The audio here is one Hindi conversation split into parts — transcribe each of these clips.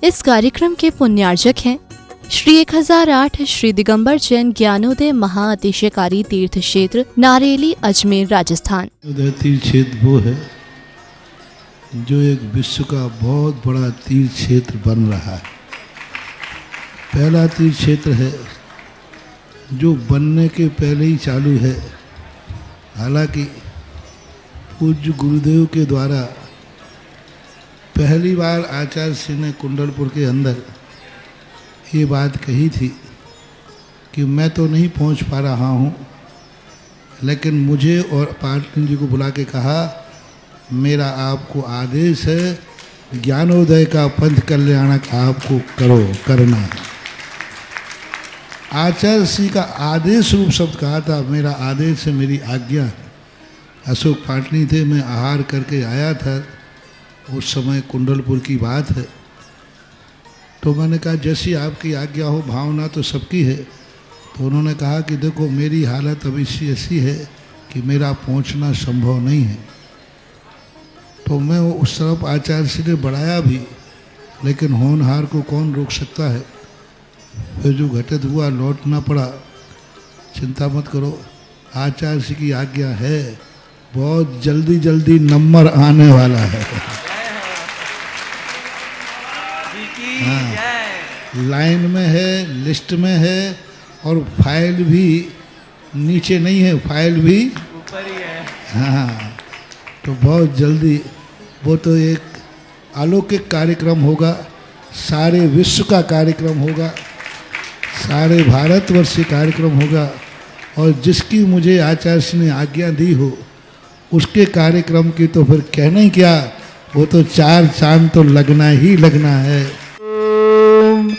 इस कार्यक्रम के पुण्यार्जक हैं श्री 1008 श्री दिगंबर जैन ज्ञानोदय महाअतिशयकारी तीर्थ क्षेत्र नारेली अजमेर राजस्थान। तीर्थ क्षेत्र वो है जो एक विश्व का बहुत बड़ा तीर्थ क्षेत्र बन रहा है। पहला तीर्थ क्षेत्र है जो बनने के पहले ही चालू है। हालांकि पूज्य गुरुदेव के द्वारा पहली बार आचार्य श्री ने कुंडलपुर के अंदर ये बात कही थी कि मैं तो नहीं पहुंच पा रहा हूं, लेकिन मुझे और पाटनी जी को बुला के कहा मेरा आपको आदेश है, ज्ञानोदय का पंथ कल्याणक आपको करना है। आचार्य श्री का आदेश रूप शब्द कहा था, मेरा आदेश है, मेरी आज्ञा है। अशोक पाटनी थे, मैं आहार करके आया था, उस समय कुंडलपुर की बात है। तो मैंने कहा जैसी आपकी आज्ञा हो, भावना तो सबकी है। तो उन्होंने कहा कि देखो मेरी हालत अभी ऐसी है कि मेरा पहुंचना संभव नहीं है। तो मैं उस तरफ आचार्य श्री ने बढ़ाया भी, लेकिन होनहार को कौन रोक सकता है। फिर जो घटित हुआ लौटना पड़ा। चिंता मत करो, आचार्य श्री की आज्ञा है, बहुत जल्दी जल्दी नंबर आने वाला है। हाँ, लाइन में है, लिस्ट में है, और फाइल भी नीचे नहीं है, फाइल भी ऊपर ही है। हाँ, तो बहुत जल्दी वो तो एक अलौकिक कार्यक्रम होगा, सारे विश्व का कार्यक्रम होगा, सारे भारतवर्ष का कार्यक्रम होगा। और जिसकी मुझे आचार्य ने आज्ञा दी हो उसके कार्यक्रम की तो फिर कहना ही क्या, वो तो 4 चांद तो लगना ही लगना है। ओम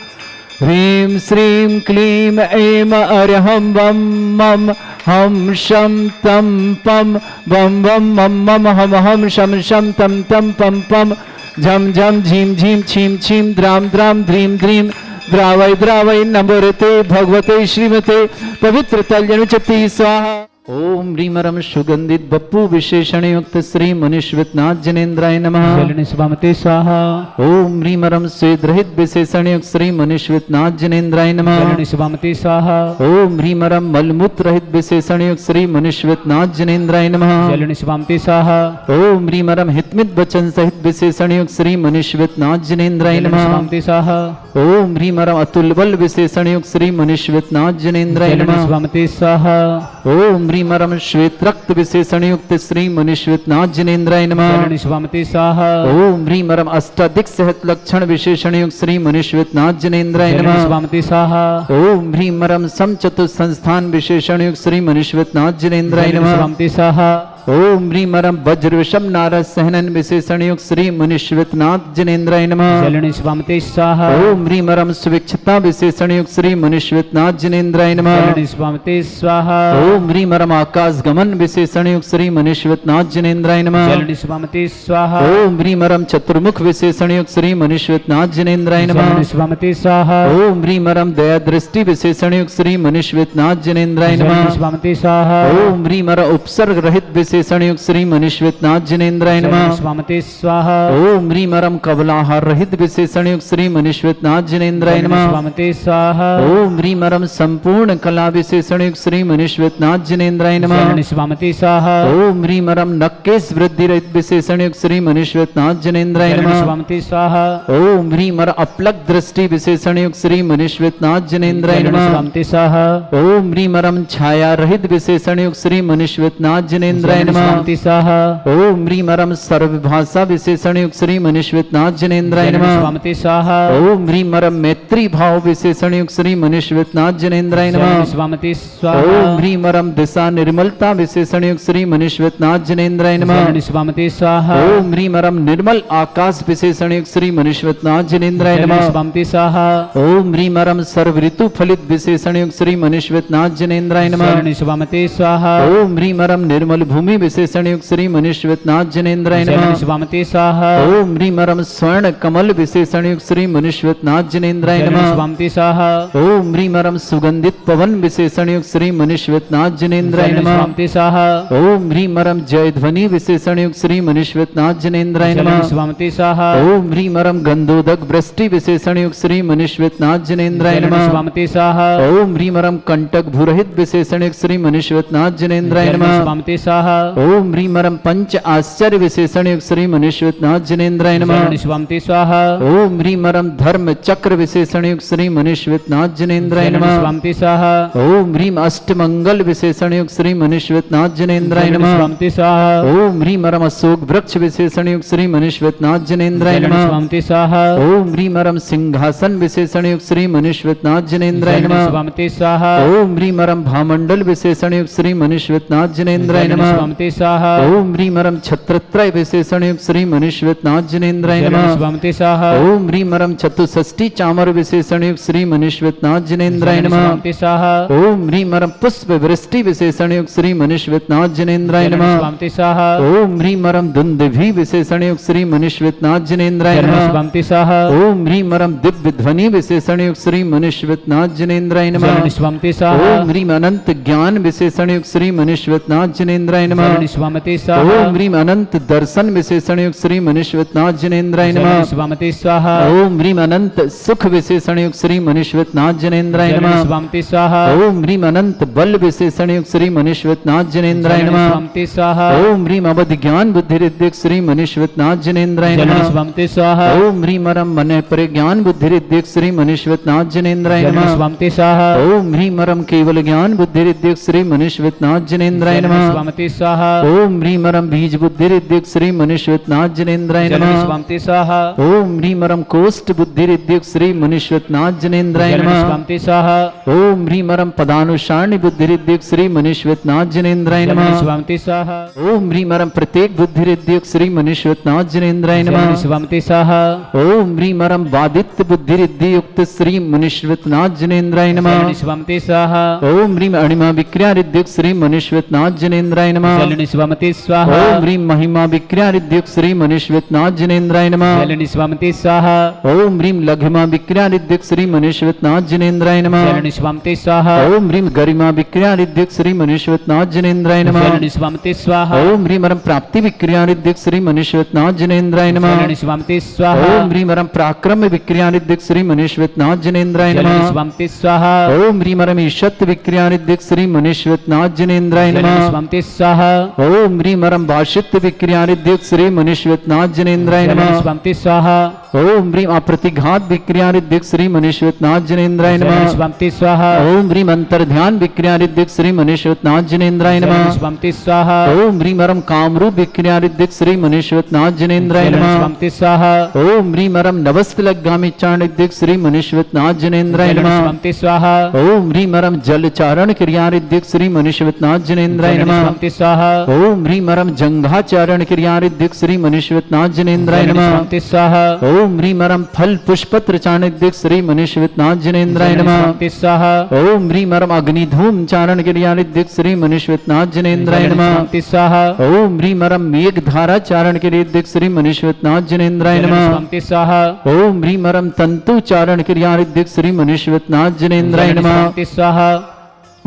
ह्रीं श्रीं क्लीं ऐं अरहं वं मं हम शम तम पम वम वम मम मम हम हम शम शम तम तम पम पम झम झम झीम झीम छीम छीम द्राम द्राम ध्रीम ध्रीम द्रावय द्रावय नमोरते भगवते श्रीमते पवित्र तल्यनुचति स्वाहा। ओम ह्रीमरम सुगंधित बप्पू विशेषण युक्त श्री मुनिश्वितनाथ जनेन्द्राय नमः। जलनिस्वामते स्वाहा। ओम ह्रीमरम स्वेद रहित विशेषण युक्त श्री मुनिश्वितनाथ जनेन्द्राय नमः। जलनिस्वामते स्वाहा। ओम ह्रीमरम मलमूत्र रहित विशेषण युक्त श्री मुनिश्वितनाथ जनेन्द्राय नमः। जलनिस्वामते स्वाहा। ओम ह्रीमरम हितमित वचन सहित विशेषण युक्त श्री मुनिश्वितनाथ जनेन्द्राय नमः। जलनिस्वामते स्वाहा। ओम ह्रीमरम अतुल बल विशेषण युक्त श्री मुनिश्वितनाथ जनेन्द्राय नमः। जलनिस्वामते स्वाहा। ओम ह्रीमरम श्वेत रक्त विशेषण युक्त श्री मुनिश्वितनाथ जनेन्द्राय नमः। स्वामते स्वाहा। ओम ह्रीमरम अष्टाधिक सहत लक्षण विशेषण युक्त श्री मुनिश्वितनाथ जनेन्द्राय नमः। स्वामते स्वाहा। ओम ह्रीमरम सम चतुर्थ संस्थान विशेषण युक्त श्री मुनिश्वितनाथ जनेन्द्राय नमः। स्वामते स्वाहा। ओम ह्रीमरम वज्र विषम नारद सहनन विशेषण युक्त श्री मुनिश्वितनाथ जनेन्द्राय नमः। स्वामते स्वाहा। ओम ह्रीमरम सुविक्षता विशेषण युक्त श्री मुनिश्वितनाथ जनेन्द्राय नमः। स्वामते स्वाहा। ओम ह्रीमरम आकाश गमन विशेषण युक्त श्री मुनिश्वितनाथ जनेन्द्राय नमः। स्वामते स्वाहा। ओम ह्रीमरम चतुर्मुख विशेषण युक्त श्री मुनिश्वितनाथ जनेन्द्राय नमः। स्वामते स्वाहा। ओम ह्रीमरम दया दृष्टि विशेषण युक्त श्री मुनिश्वितनाथ जनेन्द्राय नमः। स्वामते स्वाहा। ओम ह्रीमरम उपसर्ग रहित विशेषण युक्त श्री मुनिश्वितनाथ जनेन्द्राय नमः। स्वामते स्वाहा। ओम ह्रीमरम कबलाहार रहित विशेषण युक्त श्री मुनिश्वितनाथ जनेन्द्राय नमः। स्वामते स्वाहा। ओम ह्रीमरम संपूर्ण कला विशेषण युक्त श्री मुनिश्वितनाथ जनेन्द्राय नमः। स्वामते स्वाहा। ओम ह्रीमरम नक्केश वृद्धि रहित विशेषण युक्त श्री मुनिश्वितनाथ जनेन्द्राय नमः। स्वामते स्वाहा। ओम ह्रीमर अपलक दृष्टि विशेषण युक्त श्री मुनिश्वितनाथ जनेन्द्राय नमः। स्वामते स्वाहा। ओम ह्रीमरम छाया रहित विशेषण युक्त श्री मुनिश्वितनाथ जनेन्द्राय स्वामते स्वाहा। ओम ह्रीमरम सर्वभाषा विशेषण युक्त श्री मुनिश्वितनाथ जनेन्द्राय नमः। स्वामते स्वाहा। ओम ह्रीमरम मैत्री भाव विशेषण युक्त श्री मुनिश्वितनाथ जनेन्द्राय नमः। स्वामते स्वाहा। ओम ह्रीमरम दिशा निर्मलता विशेषण युक्त श्री मुनिश्वितनाथ जनेन्द्राय नमः। स्वामते स्वाहा। ओम ह्रीमरम निर्मल आकाश विशेषण युक्त श्री मुनिश्वितनाथ जनेन्द्राय नमः। स्वामते स्वाहा। ओम ह्रीमरम सर्व ऋतु फलित विशेषण युक्त श्री मुनिश्वितनाथ जनेन्द्राय नमः। स्वामते स्वाहा। ओम ह्रीमरम निर्मल भूमि विशेषण युक्त श्री मुनिश्वितनाथ जनेन्द्राय नमः। स्वामते स्वाहा। ओम ह्रीमरम स्वर्ण कमल विशेषण युक्त श्री मुनिश्वितनाथ जनेन्द्राय नमः। स्वामते स्वाहा। ओम ह्रीमरम सुगंधित पवन विशेषण युक्त श्री मुनिश्वितनाथ जनेन्द्राय जनेन्द्राय नमः स्वामी स्वाहा ओम ह्रीम रम जय ध्वनि विशेषण युक्त श्री मनीश्वतनाथ जनेन्द्राय नमः स्वामी स्वाहा ओम ह्रीम रम गंधोदक वृष्टि विशेषण युक्त श्री मनीश्वतनाथ जनेन्द्राय नमः स्वामी स्वाहा ओम ह्रीम रम कंटक भूरहित विशेषण युक्त श्री मनीश्वतनाथ जनेन्द्राय नमः स्वामी स्वाहा ओम ह्रीम रम पंच आश्चर्य विशेषण युक्त श्री मनीश्वतनाथ जनेन्द्राय नमः स्वामी स्वाहा ओम ह्रीम रम धर्म चक्र विशेषण युक्त श्री मनीश्वतनाथ जनेन्द्राय नमः स्वामी स्वाहा ओम ह्रीम अष्टमंगल विशेषण युक्त श्री मनीश्वतनाथ जनेन्द्राय नमः स्वामी स्वाहा ओम ह्रीम रम अशोक वृक्ष विशेषण युक्त श्री मनीश्वतनाथ जनेन्द्राय नमः स्वामी स्वाहा ओम ह्रीम रम सिंहासन विशेषण युक्त श्री मनीश्वतनाथ जनेन्द्राय नमः स्वामी स्वाहा ओम ह्रीम रम भामंडल विशेषण युक्त श्री मनीश्वतनाथ जनेन्द्राय नमः स्वामी स्वाहा ओम ह्रीम रम छत्रत्रय विशेषण युक्त श्री मनीश्वतनाथ जनेन्द्राय नमः स्वामी स्वाहा ओम ह्रीम रम चतुष्षष्टि चामर विशेषण युक्त श्री मनीश्वतनाथ जनेन्द्राय नमः स्वामी स्वाहा ओम ह्रीम रम पुष्प वृष्टि विशेषण युक्त श्री मनीश्वतनाथ जनेन्द्राय नमः स्वामी स्वाहा ओम ह्रीम रम दुंदुभि विशेषण युक्त श्री मनीश्वतनाथ जनेन्द्राय नमः स्वामी स्वाहा ओम ह्रीम रम दिव्य ध्वनि विशेषण युक्त श्री मनीश्वतनाथ जनेन्द्राय नमः स्वामी स्वाहा ओम ह्रीम अनंत ज्ञान विशेषण युक्त श्री मनीश्वतनाथ जनेन्द्राय नमः स्वामी स्वाहा ओम ह्रीम अनंत दर्शन विशेषण युक्त श्री मनीश्वतनाथ जनेन्द्राय नमः स्वामी स्वाहा ओम ह्रीम अनंत सुख विशेषण युक्त श्री मनीश्वतनाथ जनेन्द्राय नमः स्वामी स्वाहा ओम ह्रीम अनंत बल विशेषण युक्त श्री मनीश्वतनाथ जनेन्द्राय नमः स्वामी स्वाहा ओम ह्रीम अवध ज्ञान बुद्धि रिद्धिक श्री मनीश्वतनाथ जनेन्द्राय नमः स्वामी स्वाहा ओम ह्रीम रम मन परिज्ञान बुद्धि रिद्धिक श्री मनीश्वतनाथ जनेन्द्राय नमः स्वामी स्वाहा ओम ह्रीम रम केवल ज्ञान बुद्धि रिद्धिक श्री मनीश्वतनाथ जनेन्द्राय नमः स्वामी स्वाहा ओम ह्रीम रम बीज बुद्धि रिद्धिक श्री मनीश्वतनाथ जनेन्द्राय नमः स्वामी स्वाहा ओम ह्रीम रम कोष्ठ बुद्धि रिद्धिक श्री मनीश्वतनाथ जनेन्द्राय नमः स्वामी स्वाहा ओम ह्रीम रम पदानुसारणी बुद्धि रिद्धिक श्री मनीश्वतनाथ जनेन्द्राय नमः स्वामी स्वाहा ओम ह्रीम रम प्रत्येक बुद्धि रिद्धिक श्री मनीश्वतनाथ जनेन्द्राय नमः स्वामी स्वाहा ओम ह्रीम रम वादित्य बुद्धि रिद्धि युक्त श्री मनीश्वतनाथ जनेन्द्राय नमः स्वामी स्वाहा ओम ह्रीम अणिमा विक्रिया रिद्धिक श्री मनीश्वतनाथ जनेन्द्राय नमः स्वामी स्वाहा ओम ह्रीम महिमा विक्रिया रिद्धिक श्री मनीश्वतनाथ जनेन्द्राय नमः स्वामी स्वाहा ओम ह्रीम लघिमा विक्रिया रिद्धिक श्री मनीश्वतनाथ जनेन्द्राय नमः स्वामी स्वाहा ओम ह्रीम गरिमा विक्रिया रिद्धिक श्री मनीश्वतनाथ जनेन्द्राय नमः स्वामी स्वाहा ओम ह्रीम रम प्राप्ति विक्रिया रिद्धिक श्री मनीश्वतनाथ जनेन्द्राय नमः स्वामी स्वाहा ओम ह्रीम रम पराक्रम विक्रिया रिद्धिक श्री मनीश्वतनाथ जनेन्द्राय नमः स्वामी स्वाहा ओम ह्रीम रम ईशत विक्रिया रिद्धिक श्री मनीश्वतनाथ जनेन्द्राय नमः स्वामी स्वाहा ओम ह्रीम रम वाशित विक्रिया रिद्धिक श्री मनीश्वतनाथ जनेन्द्राय नमः स्वामी स्वाहा ओम ह्रीम अप्रतिघात विक्रिया रिद्धिक श्री मनीश्वतनाथ जनेन्द्राय नमः स्वामी स्वाहा ओम ह्रीम अंतर्ध्यान विक्रिया रिद्धिक श्री मनीश्वतनाथ जनेन्द्राय नमः स्वामी स्वाहा ओम ह्रीम रम कामरूप विक्रिया रिद्धिक श्री मनीश्वतनाथ जनेन्द्राय नमः स्वामी स्वाहा ओम ह्रीम रम नवस्पलगामी चारण रिद्धिक श्री मनीश्वतनाथ जनेन्द्राय नमः स्वामी स्वाहा ओम ह्रीम रम जलचारण क्रिया रिद्धिक श्री मनीश्वतनाथ जनेन्द्राय नमः स्वामी स्वाहा ओम ह्रीम रम जंघाचारण क्रिया रिद्धिक श्री मनीश्वतनाथ जनेन्द्राय नमः स्वामी स्वाहा ओम ह्रीम रम फल पुष्पत्र चारण रिद्धिक श्री मनीश्वतनाथ जनेन्द्राय नमः स्वामी स्वाहा ओम ह्रीम रम अग्निधूम चारण क्रिया रिद्धिक श्री मनीश्वतनाथ जनेन्द्राय नमः स्वामी स्वाहा ओम ह्रीम रम मेघ धारा चारण क्रिया रिद्धिक श्री मनीश्वतनाथ जनेन्द्राय नमः स्वामी स्वाहा ओम ह्रीम रम तंतु चारण क्रिया रिद्धिक श्री मनीश्वतनाथ जनेन्द्राय नमः स्वामी स्वाहा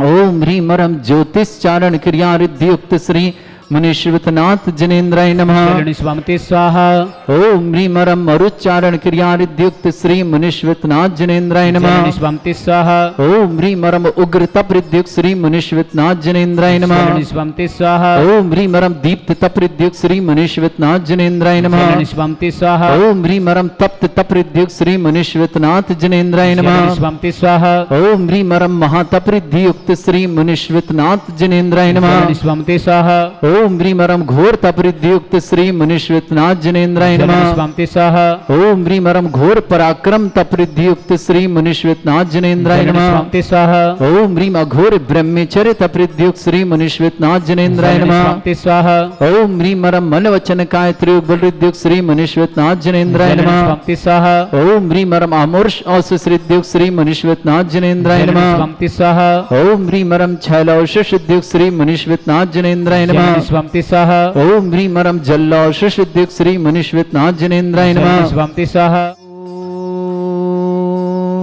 ओम ह्रीम रम ज्योतिष चारण क्रिया रिद्धि युक्त श्री मनीश्वतनाथ जनेन्द्राय नमः स्वामी स्वाहा ओम ह्रीम रम मरुच्चारण क्रिया रिद्युक्त श्री मनीश्वतनाथ जनेन्द्राय नमः स्वामी स्वाहा ओम ह्रीम रम उग्र तप रिद्युक्त श्री मनीश्वतनाथ जनेन्द्राय नमः स्वामी स्वाहा ओम ह्रीम रम दीप्त तप रिद्युक्त श्री मनीश्वतनाथ जनेन्द्राय नमः स्वामी स्वाहा ओम ह्रीम रम तप्त तप रिद्युक्त श्री मनीश्वतनाथ जनेन्द्राय नमः स्वामी स्वाहा ओम ह्रीम रम महातप रिद्युक्त श्री मनीश्वतनाथ जनेन्द्राय नमः स्वामी स्वाहा ओम ह्रीम रम घोर तपरिद्युक्त श्री मनीश्वतनाथ जनेन्द्राय नमः स्वामी स्वाहा ओम ह्रीम रम घोर पराक्रम तपरिद्युक्त श्री मनीश्वतनाथ जनेन्द्राय नमः स्वामी स्वाहा ओम ह्रीम अघोर ब्रह्मचर्य तपरिद्युक्त श्री मनीश्वतनाथ जनेन्द्राय नमः स्वामी स्वाहा ओम ह्रीम रम मन वचन काय त्रियुक्त श्री मनीश्वतनाथ जनेन्द्राय नमः स्वामी स्वाहा ओम ह्रीम रम अमूर्ष औषुद्युक्त श्री मनीश्वतनाथ जनेन्द्राय नमः स्वामी स्वाहा ओम ह्रीम रम छैलौषुद्युक्त श्री मनीश्वतनाथ जनेन्द्राय नमः स्वामी स्वाहा ओम ह्रीम रम जल्लौषुद्युक्त श्री मनीश्वतनाथ जनेन्द्राय नमः स्वामी स्वाहा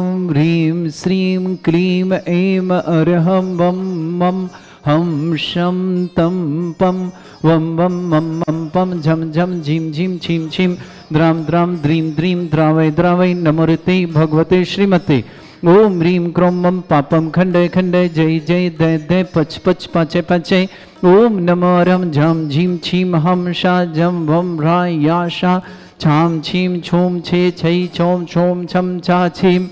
ओम ह्रीम श्रीम क्लीम ऐम अरहम वम मम हम शम तम पम वम वम मम मम पम झम झम झीम झीम छीम छीम द्राम द्राम द्रीम द्रीम द्रावय द्रावय नमोरते भगवते श्रीमते ओम ह्रीं क्रों मम पापम खंडय खंडय जय जय दय दय पच पच पाचय पाचय ओम नमो रम झम झीम छीम हम शा जम वम रा या शा छाम छीम छूम छे छै छोम छोम छम छा छीम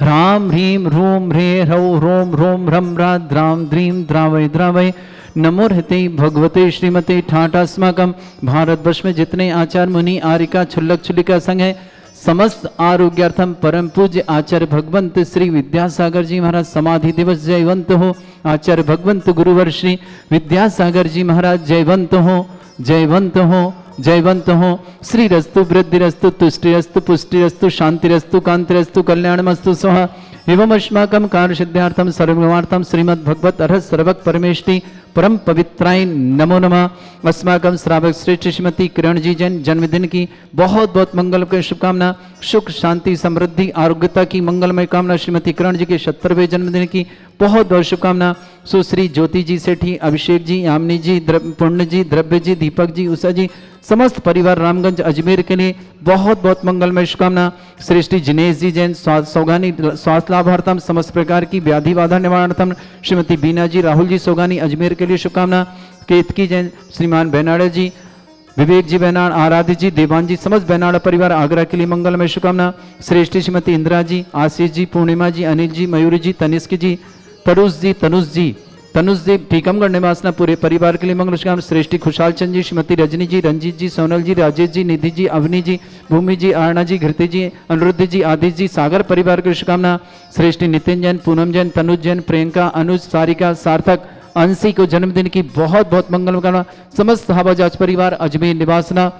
ह्रां ह्रीं ह्रूं ह्रे ह्रौ ह्रों ह्रों ह्रं ह्रा द्रां द्रीं द्रावय द्रावय नमोर्हते भगवते श्रीमते ठाटास्माकम। भारतवर्ष में जितने आचार्य मुनि आर्यिका छुल्लक छुल्लिका संघ है, समस्त आरोग्यार्थम परम पूज्य आचार्य भगवंत श्री विद्यासागर जी महाराज समाधि दिवस जयवंत हो। आचार्य भगवंत गुरुवर श्री विद्यासागर जी महाराज जयवंत हो, जयवंत हो, जयवंत हो। श्री रस्तु वृद्धिरस्तु तुष्टिरस्तु पुष्टिरस्तु शांतिरस्तु कांतिरस्तु कल्याणमस्तु स्वाहा। एवं अस्माकं कार्य सिद्धार्थम सर्वगुणार्थम श्रीमद् भगवत अर्हत सर्वक परमेष्टि परम पवित्राय नमो नमः। अस्माकं श्रावक श्रेष्ठ श्रीमती किरण जी जैन जन्मदिन की बहुत बहुत मंगल की शुभकामना, सुख शांति समृद्धि आरोग्यता की मंगलमय कामना। श्रीमती किरण जी के 70वें जन्मदिन की बहुत बहुत शुभकामना। सुश्री ज्योति जी सेठी, अभिषेक जी, यामिनी जी, पुण्य जी, द्रव्य जी, दीपक जी, उषा जी, समस्त परिवार रामगंज अजमेर के लिए बहुत बहुत मंगलमय शुभकामना। श्रेष्ठी जिनेश जी जैन सौगानी स्वास्थ्य लाभार्थम समस्त प्रकार की व्याधि बाधा निवारणार्थम। श्रीमती बीना जी, राहुल जी सौगानी अजमेर के लिए शुभकामना। केतकी जैन, श्रीमान बेनाड़ा जी, विवेक जी बेनाड़, आराध्य जी, देवान जी, समस्त बेनाड़ा परिवार आगरा के लिए मंगलमय शुभकामना। श्रेष्ठी श्रीमती इंदिरा जी, आशीष जी, पूर्णिमा जी, अनिल जी, मयूरी जी, तनिष्क जी, तनुष जी टीकमगढ़ निवासना पूरे परिवार के लिए मंगल शुभकामना। श्रेष्ठी खुशहाल चंद जी, श्रीमती रजनी जी, रंजीत जी, सोनल जी, राजेश जी, निधि जी, अवनी जी, भूमि जी, आरणा जी, घृति जी, अनुरुद्ध जी, आदित्य जी, सागर परिवार के लिए शुभकामना। श्रेष्ठी नितिन जैन, पूनम जैन, तनुज जैन, प्रियंका, अनुज, सारिका, सार्थक, अंशी को जन्मदिन की बहुत बहुत मंगल कामना। समस्त हवाजाज परिवार अजमेर निवासना,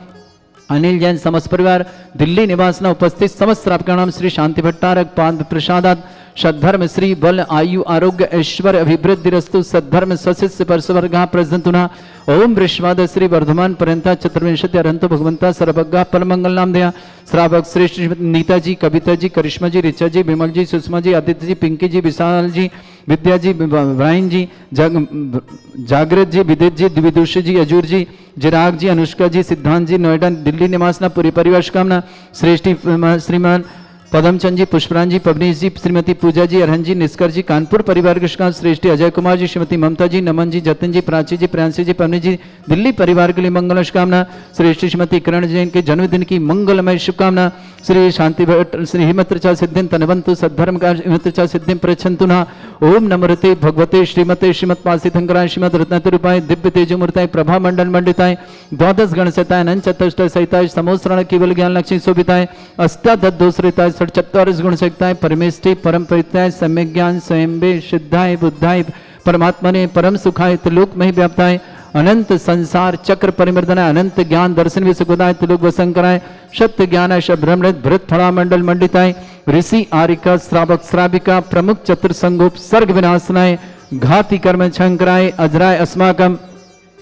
अनिल जैन समस्त परिवार दिल्ली निवासना उपस्थित समस्त श्रावका नाम श्री शांति भट्टारक पाद प्रसादात सद्धर्म श्री बल आयु आरोग्य ऐश्वर्य अभिवृद्धिरस्तु सद्धर्म सशिष्य परसवर्गा प्रजंतुना ओम वृष्वाद श्री वर्धमान पर्यंता चतुर्विंशति अरंतो भगवंता सर्वज्ञा फल मंगल नाम दया। श्रावक श्रेष्ठ नीता जी, कविता जी, करिश्मा जी, ऋचा जी, विमल जी, सुषमा जी, आदित्य जी, पिंकी जी, विशाल जी, विद्या जी, ब्राइन जी, जागृत जी, विदित जी, विदुषी जी, अजूर जी, चिराग जी, अनुष्का जी, सिद्धांत जी, नोएडा दिल्ली निवासना पूरी परिवार शुभकामना। श्रेष्ठी श्रीमान पदमचंद जी, पुष्परान जी, पवनीश जी, श्रीमती पूजा जी, अरहन जी, निष्कर जी, कानपुर परिवार के शुभकामना। श्रेष्ठी अजय कुमार जी, श्रीमती ममता जी, नमन जी, जतिन जी, प्राची जी, प्रियांशी जी, पवनी जी, दिल्ली परिवार के लिए मंगल शुभकामना। श्रेष्ठी श्रीमती किरण जैन के जन्मदिन की मंगलमय शुभकामना। श्री शांति भट्ट श्री हिमत्रचा सिद्धिं तनवंतु सद्धर्म का हिमत्रचा सिद्धिं प्रच्छन्तु नः। ओम नमोते भगवते श्रीमते श्रीमत्पासितंकराय श्रीमद रत्नतरूपाय दिव्य तेजोमूर्ताय प्रभा मंडल मंडिताय द्वादश गणसताय अनंत चतुष्ट सहिताय समोसरण केवल ज्ञान लक्ष्मी शोभिताय अष्टादश दोषरिताय षट्चत्वारिश गुण सहिताय परमेष्टि परम पवित्राय सम्यक ज्ञान स्वयंबे सिद्धाय बुद्धाय परमात्मने परम सुखाय त्रिलोक में व्याप्ताय अनंत संसार चक्र परिमर्दनाय अनंत ज्ञान दर्शन विसुखदाय त्रिलोक वसंकराय सत्य ज्ञान शब्रमृत भृत फड़ा मंडल मंडिताय ऋषि आरिका श्रावक श्राविका प्रमुख चतुर्संगोप सर्ग विनाशनाय घाती कर्म शंकराय अजराय अस्माकम।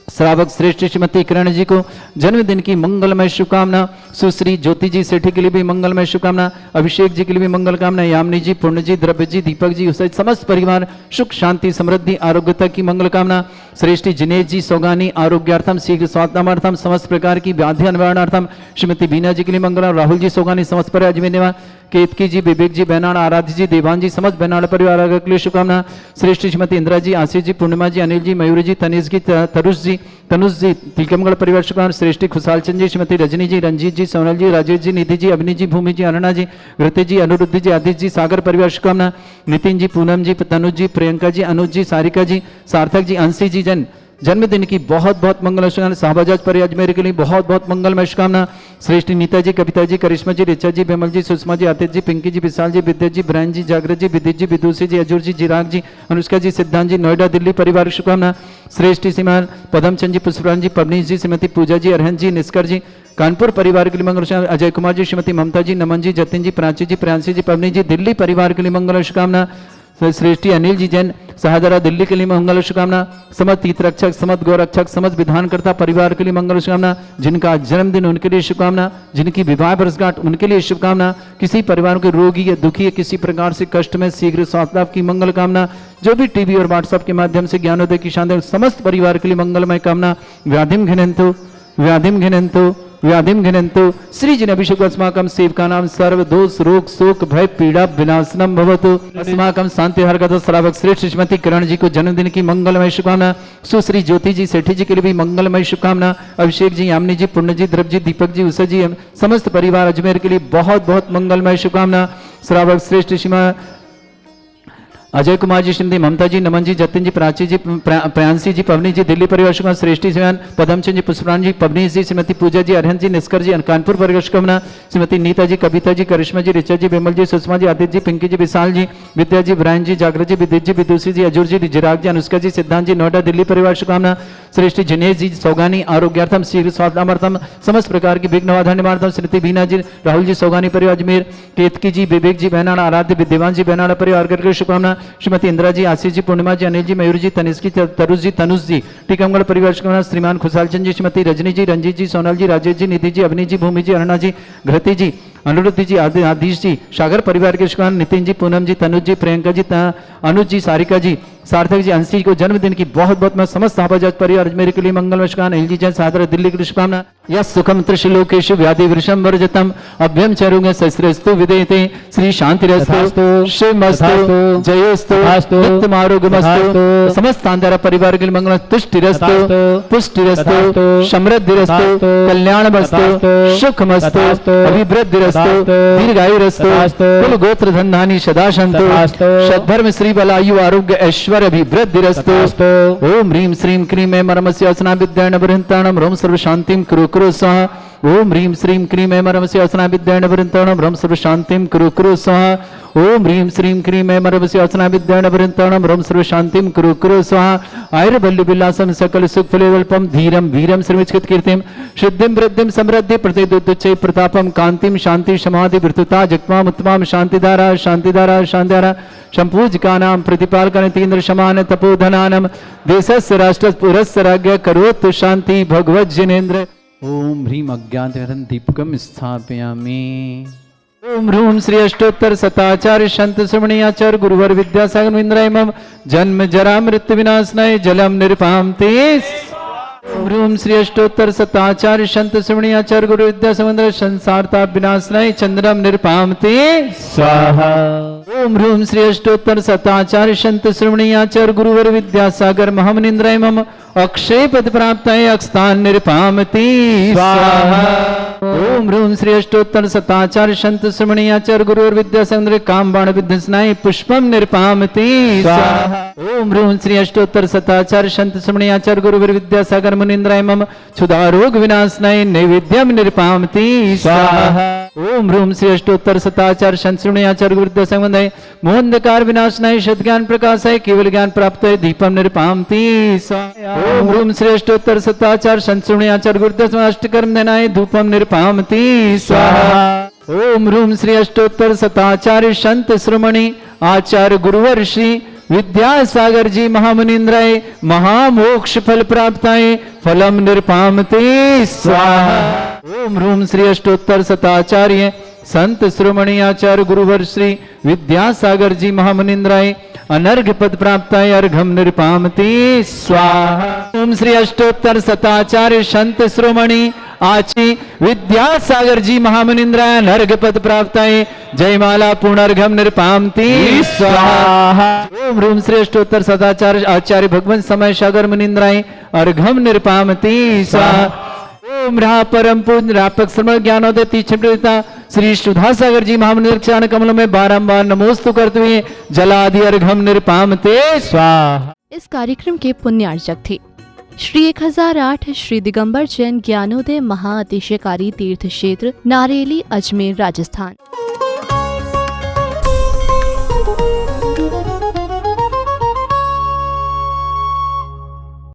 श्रावक श्रेष्ठ श्रीमती किरण जी को जन्मदिन की मंगलमय शुभकामना। सुश्री ज्योति जी सेठी के लिए भी मंगलमय शुभकामना। अभिषेक जी के लिए भी मंगल कामना। यामिनी जी, पूर्ण जी, द्रव्य जी, दीपक जी सहित समस्त परिवार सुख शांति समृद्धि आरोग्यता की मंगल कामना। श्रेष्ठी जिनेश जी सौगानी आरोग्यार्थम शीघ्र स्वास्थ्यर्थम समस्त प्रकार की व्याधि निवारणार्थम। श्रीमती बीना जी के लिए मंगल। राहुल जी सौगानी समस्त पर अजमेर निवास। केतकी जी, विवेक जी, बेनाड़, आराध्य जी, देवान जी, समस्त बेनाड़ परिवार के लिए शुभकामना। श्रेष्ठ श्रीमती इंदिरा जी, आशीष जी, पूर्णिमा जी, अनिल जी, मयूरी जी, तनिष्क जी, तनुष जी, तिलकमगढ़ परिवार शुभकामना। श्रेष्ठी खुशहाल चंद जी, श्रीमती रजनी जी, रंजीत जी, सोनल जी, राजेश जी, निधि जी, अवनी जी, भूमि जी, अरुणा जी, घृति जी, अनुरुद्ध जी, आदित्य जी, सागर परिवार शुभकामना। नितिन जी, पूनम जी, तनुज जी, प्रियंका जी, अनुज जी, सारिका जी, सार्थक जी, अंशी जी जन्मदिन की बहुत बहुत मंगल शुभकामना। शाहबाजाज पर अजमेर के लिए बहुत बहुत मंगलमय शुभकामना। श्रेष्ठी नीता जी, कविता जी, करिश्मा जी, ऋचा जी, विमल जी, सुषमा जी, आदित्य जी, पिंकी जी, विशाल जी, विद्या जी, ब्रायन जी, जागृत जी, विदित जी, विदुषी जी, अजूर जी, चिराग जी, अनुष्का जी, सिद्धांत जी, नोएडा दिल्ली परिवार शुभकामना। श्रेष्ठी श्रीमान पदमचंद जी, पुष्परान जी, पवनीश जी, श्रीमती पूजा जी, अरहन जी, निष्कर जी, कानपुर परिवार के लिए मंगल शुभकामना। अजय कुमार जी, श्रीमती ममता जी, नमन जी, जतिन जी, प्राची जी, प्रियांशी जी, पवनी जी, दिल्ली परिवार के लिए मंगल शुभकामना। श्रेष्ठी अनिल जी जैन सहादरा दिल्ली के लिए मंगल शुभकामना। समस्त तीर्थ रक्षक, समस्त गौरक्षक, समस्त विधानकर्ता परिवार के लिए मंगल शुभकामना। जिनका जन्मदिन उनके लिए शुभकामना, जिनकी विवाह वर्षगांठ उनके लिए शुभकामना। किसी परिवार के रोगी या दुखी या किसी प्रकार से कष्ट में शीघ्र स्वास्थ्य लाभ की मंगल कामना। जो भी टीवी और व्हाट्सएप के माध्यम से ज्ञानोदय की शानदार समस्त परिवार के लिए मंगलमय कामना। व्याधिम घिनंतु व्याधिम घिनंतु व्याधिम घिनंतु श्री जिन अभिषेक अस्माकं सेवका नाम सर्व दोष रोग शोक भय पीड़ा विनाशनम भवतु। अस्माकं शांति हरकत श्रावक श्रेष्ठ श्रीमती किरण जी को जन्मदिन की मंगलमय शुभकामना। सुश्री ज्योति जी सेठी जी के लिए भी मंगलमय शुभकामना। अभिषेक जी, यामिनी जी, पुण्य जी, ध्रुव जी, दीपक जी, उषा जी, समस्त परिवार अजमेर के लिए बहुत बहुत मंगलमय शुभकामना। श्रावक श्रेष्ठ श्रीमा अजय कुमार जी, श्रीमती ममता जी, नमन जी, जतिन जी, प्राची जी, प्रयांशी जी, पवनी जी, दिल्ली परिवार शुभकामना। श्रेष्ठी सिवान पदमचंद जी, पुष्परान जी, पवनी जी, श्रीमती पूजा जी, अरहन जी, निष्कर जी, कानपुर परिवार शुभकामना। श्रीमती नीता जी, कविता जी, करिश्मा जी, रिचा जी, विमल जी, सुषमा जी, आदित्य जी, पिंकी जी, विशाल जी, विद्या जी, ब्रायन जी, जागृत जी, विदित जी, विदुषी जी, अजूर जी, जिराग जी, अनुष्का जी, सिद्धांत जी, नोएडा दिल्ली परिवार शुभकामना। श्रेष्ठी जिनेश जी, सौगानी आरोग्यार्थम शीघ्र स्वास्थ्यार्थम समस्त प्रकार की विघ्न निवारणार्थम। श्रीमती बीना जी, राहुल जी, सौगानी परिवार अजमेर। केतकी जी, विवेक जी, बहनाड़ा आराध्य, विद्यवान जी, बहनाड़ा परिवार करके शुभकामना। श्रीमती इंदिरा जी, आशीष जी, पूर्णिमा जी, अनिल जी, मयूर जी, तनिष्की, तरुष जी, तनुष जी, टीकमगढ़ परिवार शुभकामना। श्रीमान खुशहाल चंद जी, श्रीमती रजनी जी, रंजीत जी, सोनल जी, राजेश जी, निधि जी, अवनी जी, भूमि जी, अरुणा जी, घृति जी, अनुरुद्धि जी, आदिश जी, सागर परिवार के शुभकामना। नितिन जी, पूनम जी, तनुज जी, प्रियंका जी, अनुज जी, सारिका जी, सार्थक जी, अंशी को जन्मदिन की बहुत बहुत मैं समस्त सहाबाजात परिवार अजमेर के लिए मंगलमय शुभकामना। एल जी जैन सादर दिल्ली के लिए शुभकामना। यह सुखम त्रिशलोकेशु व्याधि वृषम वर्जतम अभ्यम चरुंग शस्त्रस्तु विदेते श्री शांतिरस्तु शिवमस्तु जयोस्तु नित्यम आरोग्यमस्तु। समस्त आंध्रा परिवार के लिए मंगल। तुष्टिरस्तु पुष्टिरस्तु समृद्धिरस्तु कल्याणमस्तु सुखमस्तु अभिवृद्धिरस्तु दीर्घायुरस्तु कुल गोत्र धन्धानि सदा सन्तु सद्धर्म श्री बलायु आरोग्य ऐश्वर्य अभिवृद्धिरस्तु। ओम ह्रीं श्रीं क्रीं ऐं मरमस्य असना विद्याण बृहंताणं रोम सर्व शांतिं कुरु कुरु स्वाहा। ओम ह्रीं श्रीं क्रीं ऐं मरमस्य असना विद्याण बृहंताणं रोम सर्व शांतिं कुरु कुरु स्वाहा। ओम ह्रीं श्रीं क्रीं ऐं मरमस्य असना विद्याण बृहंताणं रोम सर्व शांतिं कुरु कुरु स्वाहा। आयुर्बल्य विलासं सकल सुख फलेवल्पं धीरं वीरं श्रीमिच्छित कीर्तिं सिद्धिं वृद्धिं समृद्धि प्रतिदुच्चै प्रतापं कांतिं शांति समाधि वृत्तता जगत्माम उत्तमाम शांतिधारा शांतिधारा शांतिधारा संपूजकानां प्रतिपालकं तीन्द्र समान तपोधनानं देशस्य राष्ट्रस्य पुरस्य राज्ञ करोतु शांति भगवत जिनेन्द्र। ओम ह्रीं अज्ञातहरं दीपकं स्थापयामि। ओम ह्रूं श्री अष्टोत्तर शताचार्य संत श्रवणीयाचार्य गुरुवर विद्यासागर मिंद्राय मम जन्म जरा मृत्यु विनाशनाय जलम निर्पामते। ओम ह्रूं श्री अष्टोत्तर शताचार्य संत श्रवणीयाचार्य गुरु विद्यासागर संसारता विनाशनाय चंद्रम निर्पामते स्वाहा। ओम ह्रूं श्री अष्टोत्तर शताचार्य संत श्रवणीयाचार्य गुरुवर विद्यासागर महामनिंद्राय मम अक्षय पद प्राप्ताय अक्षतान निर्पामति स्वाहा। ओम ह्रूं श्री अष्टोत्तर शताचार्य संत श्रवणीयाचार्य गुरुवर विद्यासागर कामबाण विध्वंसनाय पुष्पम निर्पामति स्वाहा। ओम ह्रूं श्री अष्टोत्तर शताचार्य संत श्रवणीयाचार्य गुरुवर विद्यासागर मुनीन्द्राय मम क्षुधारोग विनाशनाय नैवेद्यम निर्पामति स्वाहा। ओम ह्रूं श्री अष्टोत्तर शताचार्य संत श्रवणीयाचार्य गुरु विद्यासागर मोहंधकार विनाशनाय सद्ज्ञान प्रकाशाय केवल ज्ञान प्राप्त दीपम निर्पामति स्वाहा। ओम ह्रूं श्री अष्टोत्तर शताचार्य संत श्रवणीयाचार्य गुरु विद्यासागर अष्टकर्म दनाय धूपम निर्पामति स्वाहा। ओम ह्रूं श्री अष्टोत्तर शताचार्य संत श्रमणी आचार्य गुरुवर श्री विद्यासागर जी महामुनीन्द्राय महामोक्ष फल प्राप्ताय फलम निर्पामते स्वाहा। ओम ह्रूं श्री अष्टोत्तर शताचार्य संत श्रोमणी आचार्य गुरुवर श्री विद्यासागर जी महामुनीन्द्राय अनर्घ पद प्राप्ताय अर्घम निर्पामते स्वाहा। ओम श्री अष्टोत्तर शताचार्य संत श्रोमणी आची विद्यासागर जी महामुनीन्द्राय अनर्घ पद प्राप्ताय जयमाला पुनर्घम निर्पामते स्वाहा। ओम ह्रूं श्री अष्टोत्तर शताचार्य आचार्य भगवंत समय सागर मुनीन्द्राय अर्घम निर्पामते स्वाहा। ओम रा परम पूज्य रापक श्रमण ज्ञानोदय तीक्ष्ण प्रेरिता श्री सुधासागर जी महामुनि चरण कमलों में बारंबार नमोस्तु करते हुए जलादि अर्घम निर्पामते स्वाहा। इस कार्यक्रम के पुण्यार्चक थे श्री 1008 श्री दिगंबर जैन ज्ञानोदय महाअतिशयकारी तीर्थ क्षेत्र नारेली अजमेर राजस्थान।